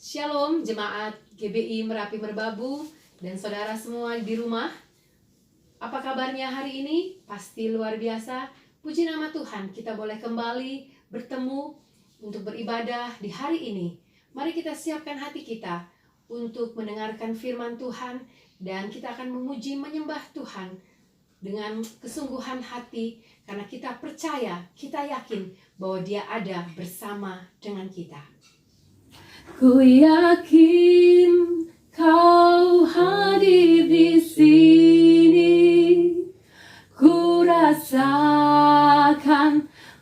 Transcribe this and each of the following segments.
Shalom jemaat GBI Merapi Merbabu dan saudara semua di rumah. Apa kabarnya hari ini? Pasti luar biasa. Puji nama Tuhan, kita boleh kembali bertemu untuk beribadah di hari ini. Mari kita siapkan hati kita untuk mendengarkan firman Tuhan, dan kita akan memuji menyembah Tuhan dengan kesungguhan hati, karena kita percaya, kita yakin bahwa Dia ada bersama dengan kita. Ku yakin Kau hadir di sini, ku rasakan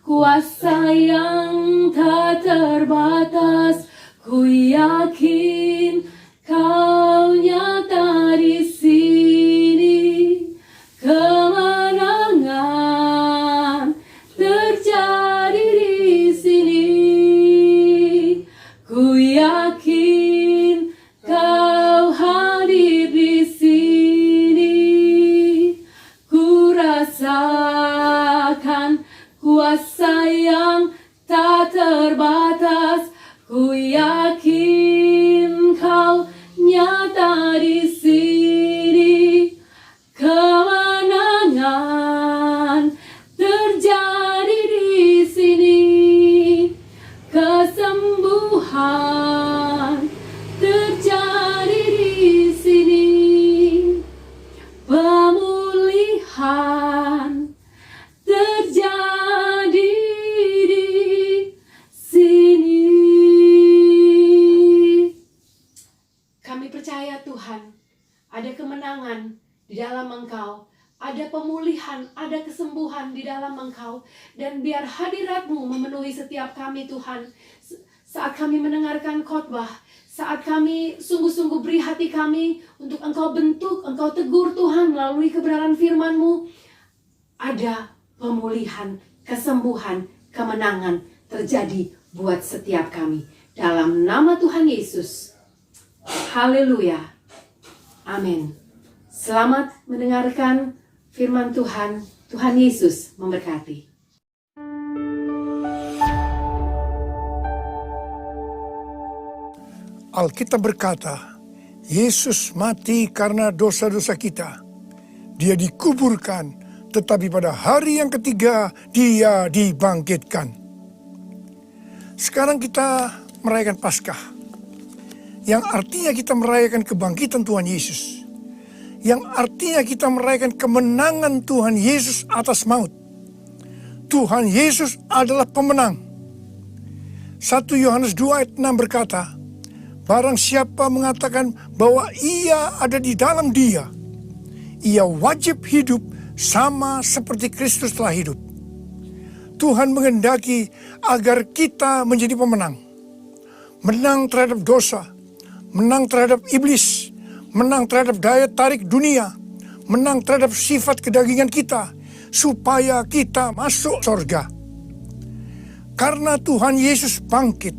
kuasa yang tak terbatas. Ku yakin Kau nyata di sini, kemenangan terjadi di sini. Ku yakin Kau hadir di sini, ku rasakan kuasa yang tak terbatas. Ku yakin Kau nyata di sini, kemenangan terjadi di sini. Kesembuhan terjadi di sini, pemulihan terjadi di sini. Kami percaya Tuhan, ada kemenangan di dalam Engkau, ada pemulihan, ada kesembuhan di dalam Engkau. Dan biar hadirat-Mu memenuhi setiap kami Tuhan. Saat kami mendengarkan khotbah, saat kami sungguh-sungguh beri hati kami untuk Engkau bentuk, Engkau tegur Tuhan melalui kebenaran firman-Mu, ada pemulihan, kesembuhan, kemenangan terjadi buat setiap kami. Dalam nama Tuhan Yesus. Haleluya. Amin. Selamat mendengarkan firman Tuhan. Tuhan Yesus memberkati. Alkitab berkata, Yesus mati karena dosa-dosa kita. Dia dikuburkan, tetapi pada hari yang ketiga Dia dibangkitkan. Sekarang kita merayakan Paskah, yang artinya kita merayakan kebangkitan Tuhan Yesus, yang artinya kita merayakan kemenangan Tuhan Yesus atas maut. Tuhan Yesus adalah pemenang. 1 Yohanes 2 ayat 6 berkata, barang siapa mengatakan bahwa ia ada di dalam Dia, ia wajib hidup sama seperti Kristus telah hidup. Tuhan menghendaki agar kita menjadi pemenang. Menang terhadap dosa, menang terhadap iblis, menang terhadap daya tarik dunia, menang terhadap sifat kedagingan kita, supaya kita masuk surga. Karena Tuhan Yesus bangkit,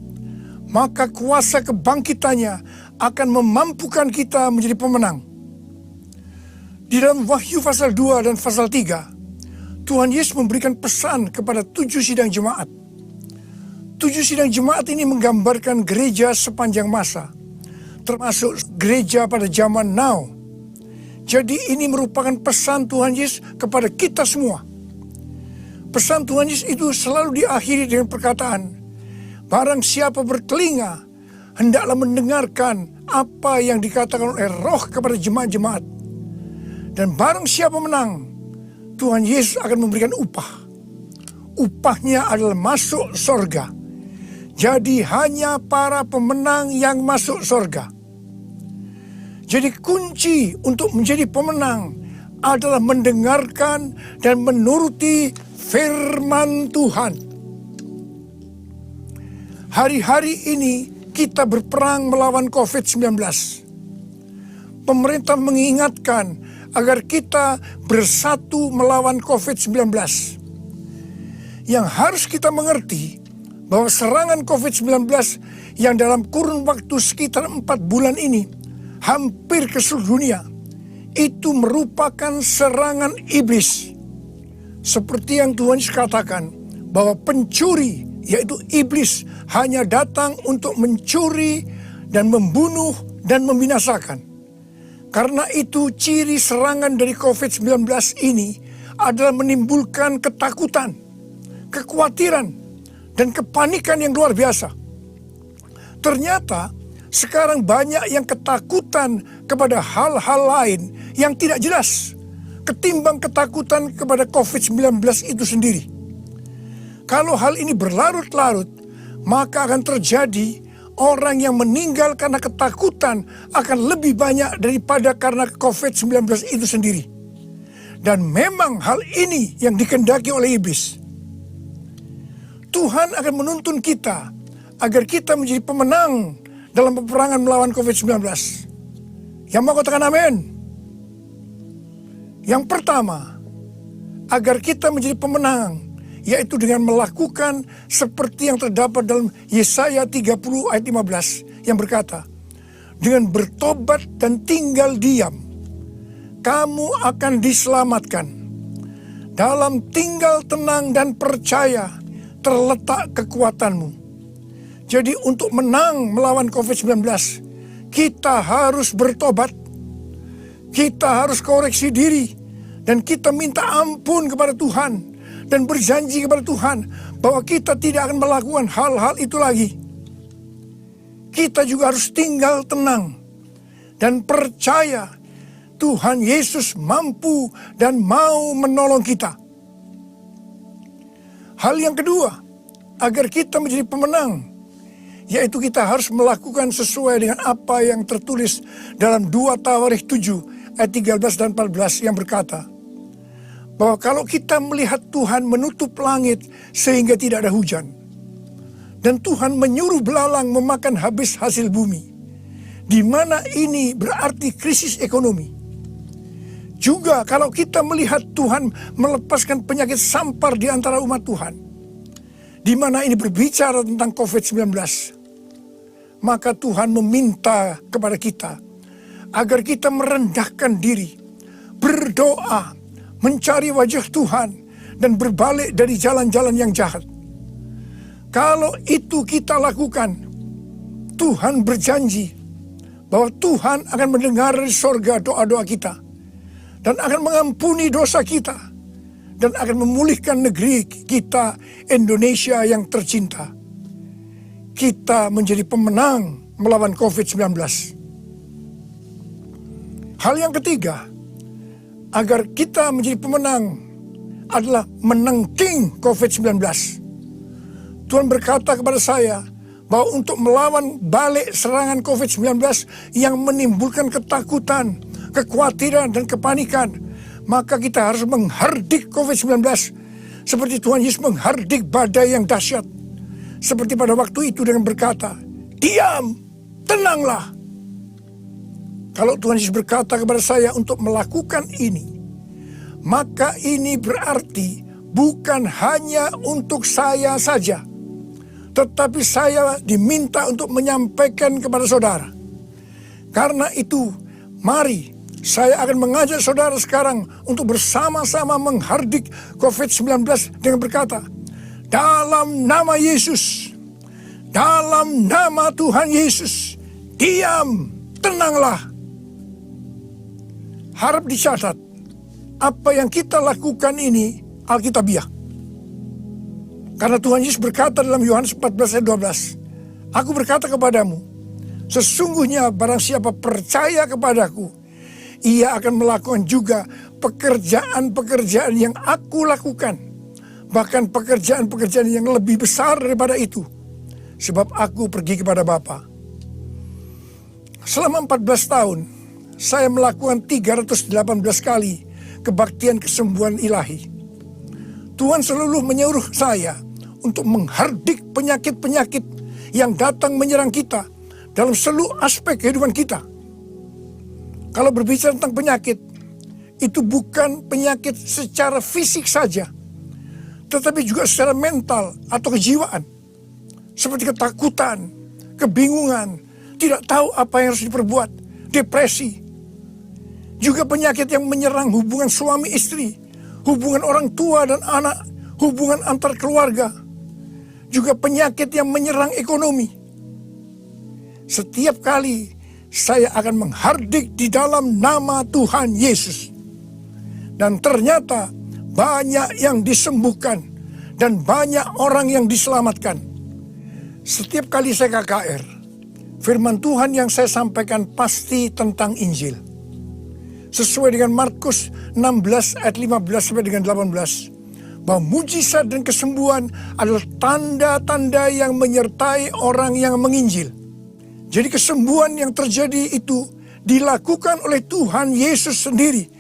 maka kuasa kebangkitannya akan memampukan kita menjadi pemenang. Di dalam Wahyu pasal 2 dan pasal 3, Tuhan Yesus memberikan pesan kepada 7 sidang jemaat. 7 sidang jemaat ini menggambarkan gereja sepanjang masa, termasuk gereja pada zaman now. Jadi ini merupakan pesan Tuhan Yesus kepada kita semua. Pesan Tuhan Yesus itu selalu diakhiri dengan perkataan, barang siapa bertelinga, hendaklah mendengarkan apa yang dikatakan oleh Roh kepada jemaat-jemaat. Dan barang siapa menang, Tuhan Yesus akan memberikan upah. Upahnya adalah masuk surga. Jadi hanya para pemenang yang masuk surga. Jadi kunci untuk menjadi pemenang adalah mendengarkan dan menuruti firman Tuhan. Hari-hari ini kita berperang melawan COVID-19. Pemerintah mengingatkan agar kita bersatu melawan COVID-19. Yang harus kita mengerti bahwa serangan COVID-19 yang dalam kurun waktu sekitar 4 bulan ini hampir ke seluruh dunia, itu merupakan serangan iblis. Seperti yang Tuhan Yesus katakan, bahwa pencuri, yaitu iblis, hanya datang untuk mencuri dan membunuh dan membinasakan. Karena itu ciri serangan dari COVID-19 ini adalah menimbulkan ketakutan, kekhawatiran, dan kepanikan yang luar biasa. Ternyata sekarang banyak yang ketakutan kepada hal-hal lain yang tidak jelas ketimbang ketakutan kepada COVID-19 itu sendiri. Kalau hal ini berlarut-larut, maka akan terjadi orang yang meninggal karena ketakutan akan lebih banyak daripada karena COVID-19 itu sendiri. Dan memang hal ini yang dikehendaki oleh iblis. Tuhan akan menuntun kita agar kita menjadi pemenang dalam peperangan melawan COVID-19. Yang mau katakan amin? Yang pertama, agar kita menjadi pemenang, yaitu dengan melakukan seperti yang terdapat dalam Yesaya 30 ayat 15 yang berkata, dengan bertobat dan tinggal diam, kamu akan diselamatkan. Dalam tinggal tenang dan percaya terletak kekuatanmu. Jadi untuk menang melawan COVID-19, kita harus bertobat. Kita harus koreksi diri. Dan kita minta ampun kepada Tuhan. Dan berjanji kepada Tuhan bahwa kita tidak akan melakukan hal-hal itu lagi. Kita juga harus tinggal tenang dan percaya Tuhan Yesus mampu dan mau menolong kita. Hal yang kedua, agar kita menjadi pemenang, yaitu kita harus melakukan sesuai dengan apa yang tertulis dalam 2 Tawarikh 7 ayat 13 dan 14 yang berkata, bahwa kalau kita melihat Tuhan menutup langit sehingga tidak ada hujan, dan Tuhan menyuruh belalang memakan habis hasil bumi, di mana ini berarti krisis ekonomi. Juga kalau kita melihat Tuhan melepaskan penyakit sampar di antara umat Tuhan, di mana ini berbicara tentang COVID-19, maka Tuhan meminta kepada kita agar kita merendahkan diri, berdoa, mencari wajah Tuhan, dan berbalik dari jalan-jalan yang jahat. Kalau itu kita lakukan, Tuhan berjanji bahwa Tuhan akan mendengar dari sorga doa-doa kita, dan akan mengampuni dosa kita, dan akan memulihkan negeri kita Indonesia yang tercinta. Kita menjadi pemenang melawan COVID-19. Hal yang ketiga, agar kita menjadi pemenang adalah menangking COVID-19. Tuhan berkata kepada saya bahwa untuk melawan balik serangan COVID-19 yang menimbulkan ketakutan, kekhawatiran, dan kepanikan, maka kita harus menghardik COVID-19 seperti Tuhan Yesus menghardik badai yang dahsyat. Seperti pada waktu itu dengan berkata, diam, tenanglah. Kalau Tuhan Yesus berkata kepada saya untuk melakukan ini, maka ini berarti bukan hanya untuk saya saja, tetapi saya diminta untuk menyampaikan kepada saudara. Karena itu, mari saya akan mengajak saudara sekarang untuk bersama-sama menghardik COVID-19 dengan berkata, dalam nama Yesus, dalam nama Tuhan Yesus, diam, tenanglah. Harap dicatat, apa yang kita lakukan ini Alkitabiah. Karena Tuhan Yesus berkata dalam Yohanes 14 ayat 12, aku berkata kepadamu, sesungguhnya barang siapa percaya kepadaku, ia akan melakukan juga pekerjaan-pekerjaan yang aku lakukan. Bahkan pekerjaan-pekerjaan yang lebih besar daripada itu. Sebab aku pergi kepada Bapa. Selama 14 tahun, saya melakukan 318 kali kebaktian kesembuhan ilahi. Tuhan selalu menyuruh saya untuk menghardik penyakit-penyakit yang datang menyerang kita dalam seluruh aspek kehidupan kita. Kalau berbicara tentang penyakit, itu bukan penyakit secara fisik saja, tetapi juga secara mental atau kejiwaan. Seperti ketakutan, kebingungan, tidak tahu apa yang harus diperbuat, depresi. Juga penyakit yang menyerang hubungan suami istri, hubungan orang tua dan anak, hubungan antar keluarga. Juga penyakit yang menyerang ekonomi. setiap kali saya akan menghardik di dalam nama Tuhan Yesus. Dan ternyata banyak yang disembuhkan dan banyak orang yang diselamatkan. Setiap kali saya KKR, firman Tuhan yang saya sampaikan pasti tentang Injil. Sesuai dengan Markus 16 ayat 15 sampai dengan 18. Bahwa mujizat dan kesembuhan adalah tanda-tanda yang menyertai orang yang menginjil. Jadi kesembuhan yang terjadi itu dilakukan oleh Tuhan Yesus sendiri.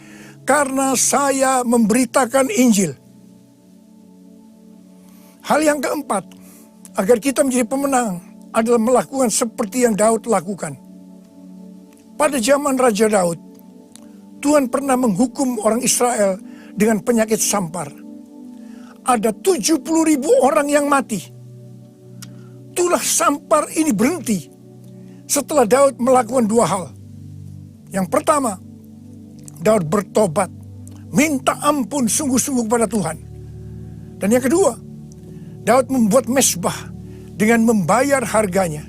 Karena saya memberitakan Injil. Hal yang keempat, agar kita menjadi pemenang adalah melakukan seperti yang Daud lakukan. Pada zaman Raja Daud, Tuhan pernah menghukum orang Israel dengan penyakit sampar. Ada 70.000 orang yang mati. Tulah sampar ini berhenti setelah Daud melakukan dua hal. Yang pertama, Daud bertobat, minta ampun sungguh-sungguh kepada Tuhan. Dan yang kedua, Daud membuat mezbah dengan membayar harganya.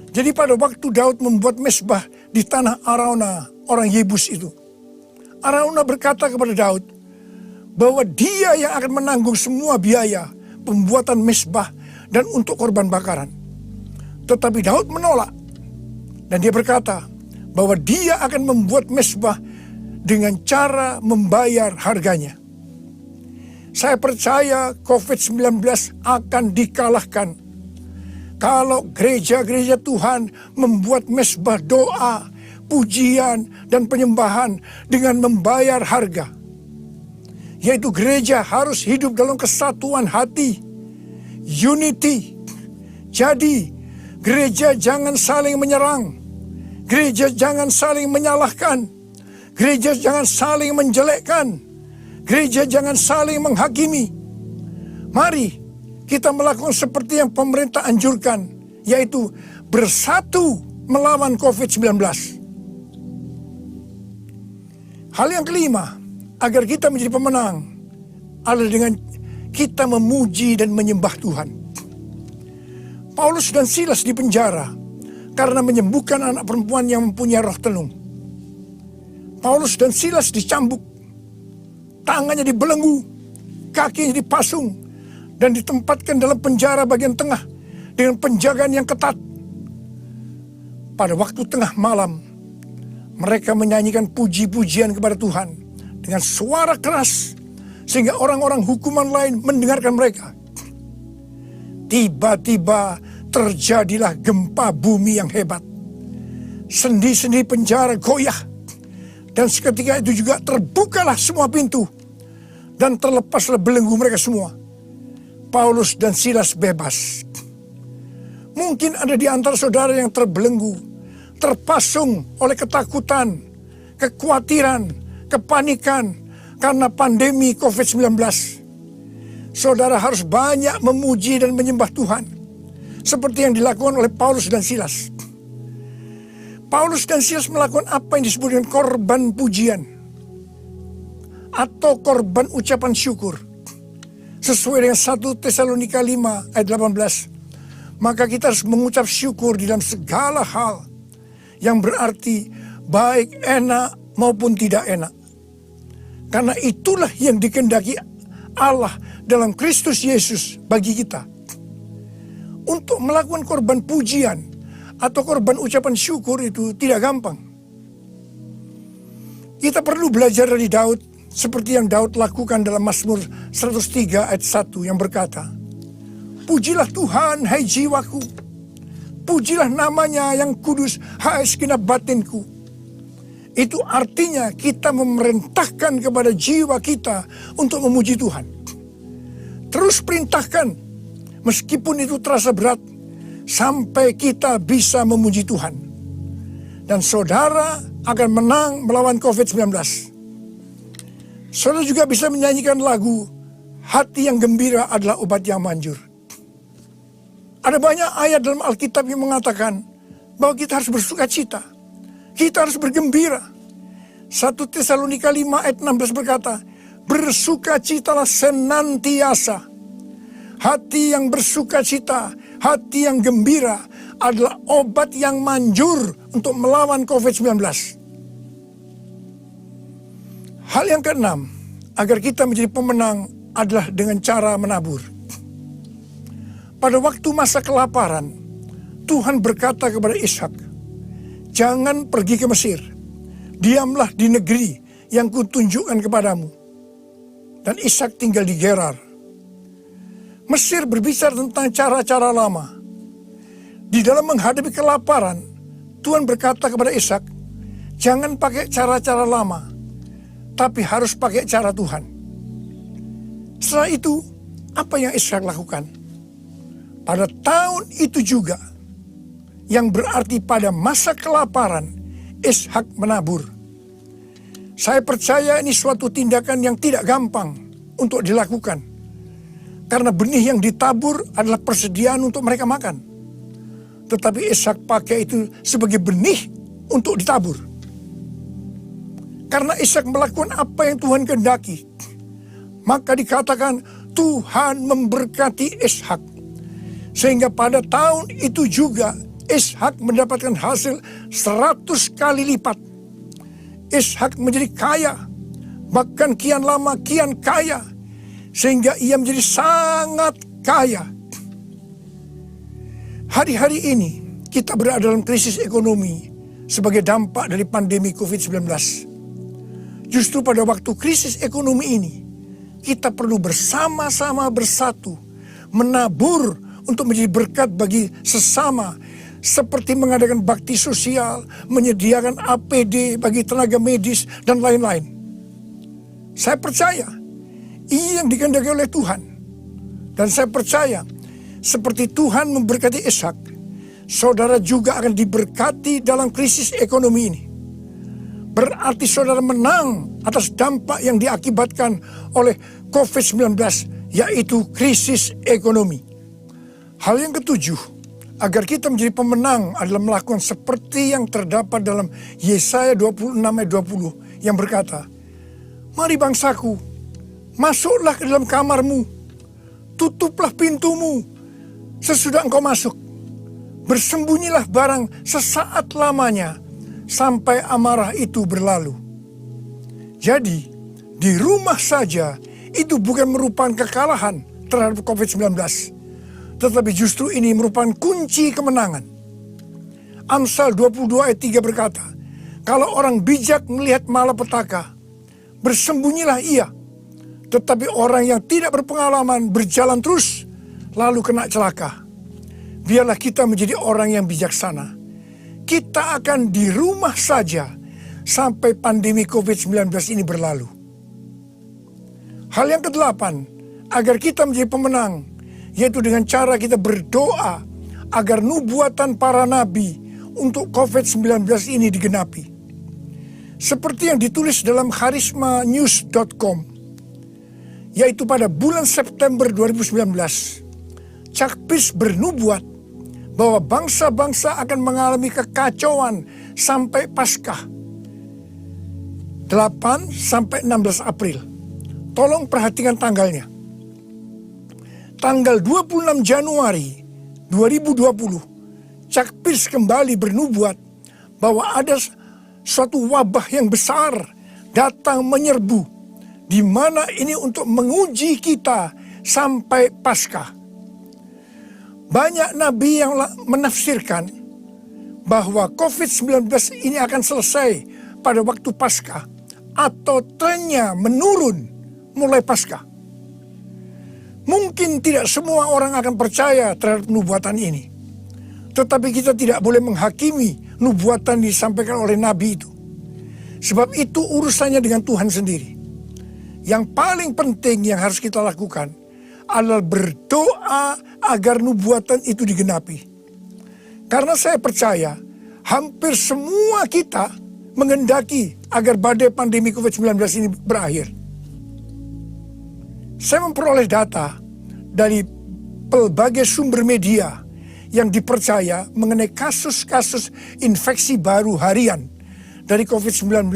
Jadi pada waktu Daud membuat mezbah di tanah Arauna, orang Yebus itu, Arauna berkata kepada Daud bahwa dia yang akan menanggung semua biaya pembuatan mezbah dan untuk korban bakaran. Tetapi Daud menolak. Dan dia berkata bahwa dia akan membuat mezbah dengan cara membayar harganya. Saya percaya COVID-19 akan dikalahkan kalau gereja-gereja Tuhan membuat mezbah doa, pujian, dan penyembahan dengan membayar harga. Yaitu gereja harus hidup dalam kesatuan hati, unity. Jadi gereja jangan saling menyerang, gereja jangan saling menyalahkan, gereja jangan saling menjelekkan, gereja jangan saling menghakimi. Mari kita melakukan seperti yang pemerintah anjurkan, yaitu bersatu melawan COVID-19. Hal yang kelima, agar kita menjadi pemenang adalah dengan kita memuji dan menyembah Tuhan. Paulus dan Silas di penjara karena menyembuhkan anak perempuan yang mempunyai roh tenung. Paulus dan Silas dicambuk, tangannya dibelenggu, kakinya dipasung, dan ditempatkan dalam penjara bagian tengah dengan penjagaan yang ketat. Pada waktu tengah malam, mereka menyanyikan puji-pujian kepada Tuhan dengan suara keras, sehingga orang-orang hukuman lain mendengarkan mereka. Tiba-tiba terjadilah gempa bumi yang hebat. Sendi-sendi penjara goyah. Dan seketika itu juga terbukalah semua pintu. Dan terlepaslah belenggu mereka semua. Paulus dan Silas bebas. Mungkin ada di antara saudara yang terbelenggu, terpasung oleh ketakutan, kekhawatiran, kepanikan karena pandemi COVID-19. Saudara harus banyak memuji dan menyembah Tuhan, seperti yang dilakukan oleh Paulus dan Silas. Paulus dan Silas melakukan apa yang disebut dengan korban pujian atau korban ucapan syukur. Sesuai dengan 1 Tesalonika 5 ayat 18. Maka kita harus mengucap syukur di dalam segala hal, yang berarti baik enak maupun tidak enak. Karena itulah yang dikehendaki Allah dalam Kristus Yesus bagi kita. Untuk melakukan korban pujian atau korban ucapan syukur itu tidak gampang. Kita perlu belajar dari Daud, seperti yang Daud lakukan dalam Mazmur 103 ayat 1 yang berkata, "Pujilah Tuhan, hai jiwaku. Pujilah namanya yang kudus, hai segenap batinku." Itu artinya kita memerintahkan kepada jiwa kita untuk memuji Tuhan. Terus perintahkan, meskipun itu terasa berat, sampai kita bisa memuji Tuhan. Dan saudara akan menang melawan COVID-19. Saudara juga bisa menyanyikan lagu, "Hati yang gembira adalah obat yang manjur." Ada banyak ayat dalam Alkitab yang mengatakan bahwa kita harus bersuka cita. Kita harus bergembira. 1 Tesalonika 5 ayat 16 berkata, "Bersukacitalah senantiasa." Hati yang bersuka cita, hati yang gembira adalah obat yang manjur untuk melawan COVID-19. Hal yang keenam, agar kita menjadi pemenang adalah dengan cara menabur. Pada waktu masa kelaparan, Tuhan berkata kepada Ishak, "Jangan pergi ke Mesir, diamlah di negeri yang kutunjukkan kepadamu." Dan Ishak tinggal di Gerar. Mesir berbicara tentang cara-cara lama. Di dalam menghadapi kelaparan, Tuhan berkata kepada Ishak, "Jangan pakai cara-cara lama, tapi harus pakai cara Tuhan." Setelah itu, apa yang Ishak lakukan? Pada tahun itu juga, yang berarti pada masa kelaparan, Ishak menabur. Saya percaya ini suatu tindakan yang tidak gampang untuk dilakukan. Karena benih yang ditabur adalah persediaan untuk mereka makan. Tetapi Ishak pakai itu sebagai benih untuk ditabur. Karena Ishak melakukan apa yang Tuhan kehendaki, maka dikatakan Tuhan memberkati Ishak. Sehingga pada tahun itu juga Ishak mendapatkan hasil 100 kali lipat. Ishak menjadi kaya, bahkan kian lama kian kaya, sehingga ia menjadi sangat kaya. Hari-hari ini kita berada dalam krisis ekonomi sebagai dampak dari pandemi COVID-19. Justru pada waktu krisis ekonomi ini, kita perlu bersama-sama bersatu, menabur untuk menjadi berkat bagi sesama, seperti mengadakan bakti sosial, menyediakan APD bagi tenaga medis, dan lain-lain. Saya percaya ini yang dikehendaki oleh Tuhan. Dan saya percaya seperti Tuhan memberkati Ishak, saudara juga akan diberkati dalam krisis ekonomi ini. Berarti saudara menang atas dampak yang diakibatkan oleh COVID-19, yaitu krisis ekonomi. Hal yang ketujuh, agar kita menjadi pemenang adalah melakukan seperti yang terdapat dalam Yesaya 26 ayat 20 yang berkata, "Mari bangsaku, masuklah ke dalam kamarmu, tutuplah pintumu sesudah engkau masuk. Bersembunyilah barang sesaat lamanya sampai amarah itu berlalu." Jadi, di rumah saja itu bukan merupakan kekalahan terhadap COVID-19. Tetapi justru ini merupakan kunci kemenangan. Amsal 22 ayat 3 berkata, "Kalau orang bijak melihat malapetaka, bersembunyilah ia. Tetapi orang yang tidak berpengalaman berjalan terus, lalu kena celaka." Biarlah kita menjadi orang yang bijaksana. Kita akan di rumah saja sampai pandemi COVID-19 ini berlalu. Hal yang kedelapan, agar kita menjadi pemenang, yaitu dengan cara kita berdoa agar nubuatan para nabi untuk COVID-19 ini digenapi. Seperti yang ditulis dalam charismanews.com, yaitu pada bulan September 2019, Chuck Pierce bernubuat bahwa bangsa-bangsa akan mengalami kekacauan sampai Paskah 8 sampai 16 April. Tolong perhatikan tanggalnya. Tanggal 26 Januari 2020, Chuck Pierce kembali bernubuat bahwa ada suatu wabah yang besar datang menyerbu, di mana ini untuk menguji kita sampai Paskah. Banyak nabi yang menafsirkan bahwa COVID-19 ini akan selesai pada waktu Paskah atau trennya menurun mulai Paskah. Mungkin tidak semua orang akan percaya terhadap nubuatan ini. Tetapi kita tidak boleh menghakimi nubuatan yang disampaikan oleh nabi itu. Sebab itu urusannya dengan Tuhan sendiri. Yang paling penting yang harus kita lakukan adalah berdoa agar nubuatan itu digenapi. Karena saya percaya hampir semua kita menghendaki agar badai pandemi COVID-19 ini berakhir. Saya memperoleh data dari pelbagai sumber media yang dipercaya mengenai kasus-kasus infeksi baru harian dari COVID-19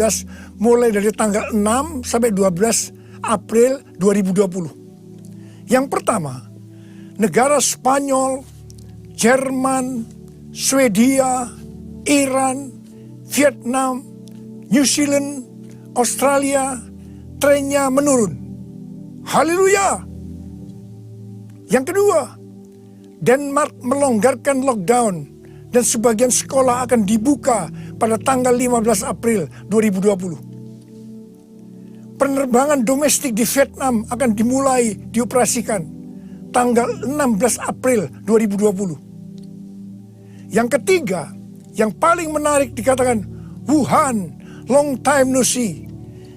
mulai dari tanggal 6 sampai 12 April 2020. Yang pertama, negara Spanyol, Jerman, Swedia, Iran, Vietnam, New Zealand, Australia, trennya menurun. Haleluya. Yang kedua, Denmark melonggarkan lockdown dan sebagian sekolah akan dibuka pada tanggal 15 April 2020. Penerbangan domestik di Vietnam akan dimulai dioperasikan tanggal 16 April 2020. Yang ketiga, yang paling menarik dikatakan Wuhan, long time no see.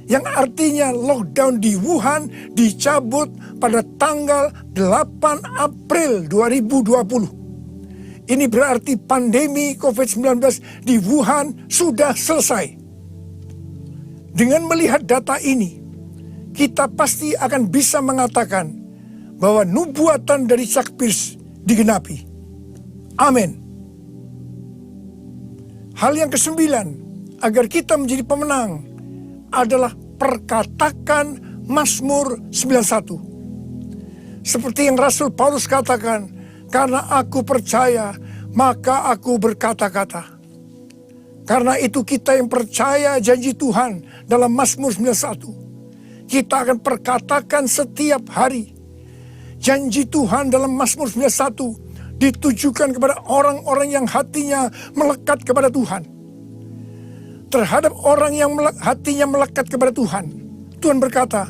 Yang artinya lockdown di Wuhan dicabut pada tanggal 8 April 2020. Ini berarti pandemi COVID-19 di Wuhan sudah selesai. Dengan melihat data ini, kita pasti akan bisa mengatakan bahwa nubuatan dari Chuck Pierce digenapi. Amin. Hal yang kesembilan, agar kita menjadi pemenang, adalah perkatakan Mazmur 91. Seperti yang Rasul Paulus katakan, karena aku percaya, maka aku berkata-kata. Karena itu kita yang percaya janji Tuhan dalam Mazmur 91, kita akan perkatakan setiap hari. Janji Tuhan dalam Mazmur 91 ditujukan kepada orang-orang yang hatinya melekat kepada Tuhan. Terhadap orang yang hatinya melekat kepada Tuhan, Tuhan berkata,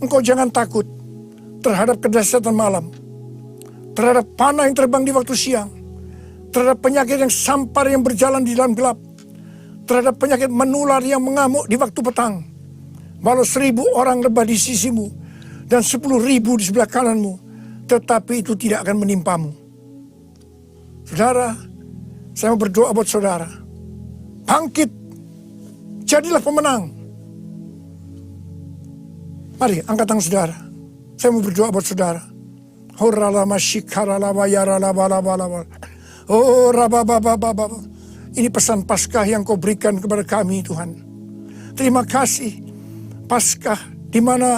engkau jangan takut terhadap kedahsyatan malam, terhadap panah yang terbang di waktu siang, terhadap penyakit yang sampar yang berjalan di dalam gelap, terhadap penyakit menular yang mengamuk di waktu petang. Walau 1000 orang rebah di sisimu dan 10.000 di sebelah kananmu, tetapi itu tidak akan menimpamu. Saudara, saya mau berdoa buat saudara. Bangkit, jadilah pemenang. Mari angkat tangan saudara. Saya mau berdoa buat saudara. Oh, ini pesan Paskah yang kau berikan kepada kami, Tuhan. Terima kasih. Paskah di mana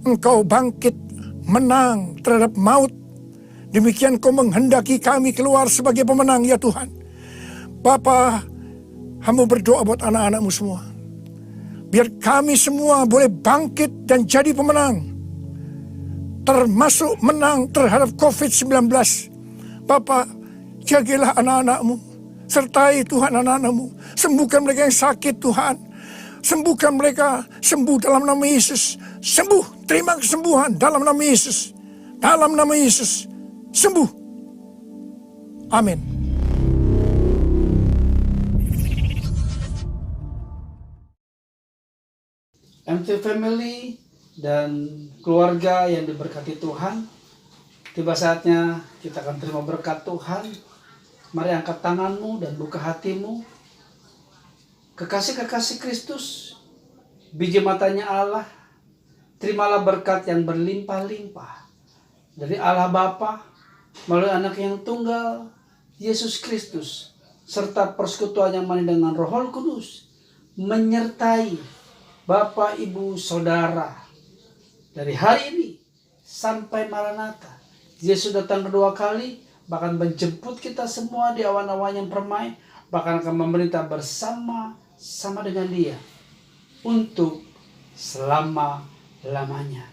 engkau bangkit menang terhadap maut. Demikian kau menghendaki kami keluar sebagai pemenang, ya Tuhan. Bapa, hamba berdoa buat anak-anakmu semua. Biar kami semua boleh bangkit dan jadi pemenang. Termasuk menang terhadap COVID-19. Bapa, jagalah anak-anakmu. Sertai Tuhan anak-anakmu. Sembuhkan mereka yang sakit, Tuhan. Sembuhkan mereka. Sembuh dalam nama Yesus. Sembuh. Terima kesembuhan dalam nama Yesus. Dalam nama Yesus. Sembuh. Amin. MT Family dan keluarga yang diberkati Tuhan, tiba saatnya kita akan terima berkat Tuhan. Mari angkat tanganmu dan buka hatimu. Kekasih-kekasih Kristus, biji matanya Allah, terimalah berkat yang berlimpah-limpah dari Allah Bapa melalui Anak yang tunggal, Yesus Kristus, serta persekutuan yang manis dengan Roh Kudus menyertai Bapak, Ibu, Saudara dari hari ini sampai Maranatha. Yesus datang kedua kali, bahkan menjemput kita semua di awan-awan yang permai, bahkan akan memerintah bersama-sama dengan Dia untuk selama-lamanya.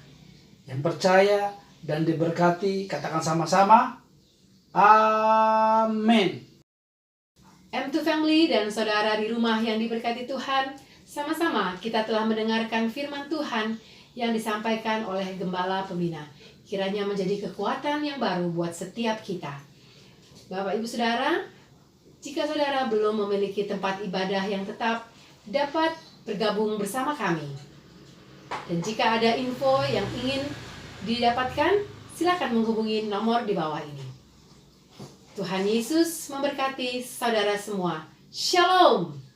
Yang percaya dan diberkati, katakan sama-sama, amin. M2 Family dan saudara di rumah yang diberkati Tuhan, sama-sama kita telah mendengarkan firman Tuhan yang disampaikan oleh Gembala Pembina. Kiranya menjadi kekuatan yang baru buat setiap kita. Bapak Ibu Saudara, jika saudara belum memiliki tempat ibadah yang tetap, dapat bergabung bersama kami. Dan jika ada info yang ingin didapatkan, silakan menghubungi nomor di bawah ini. Tuhan Yesus memberkati saudara semua. Shalom.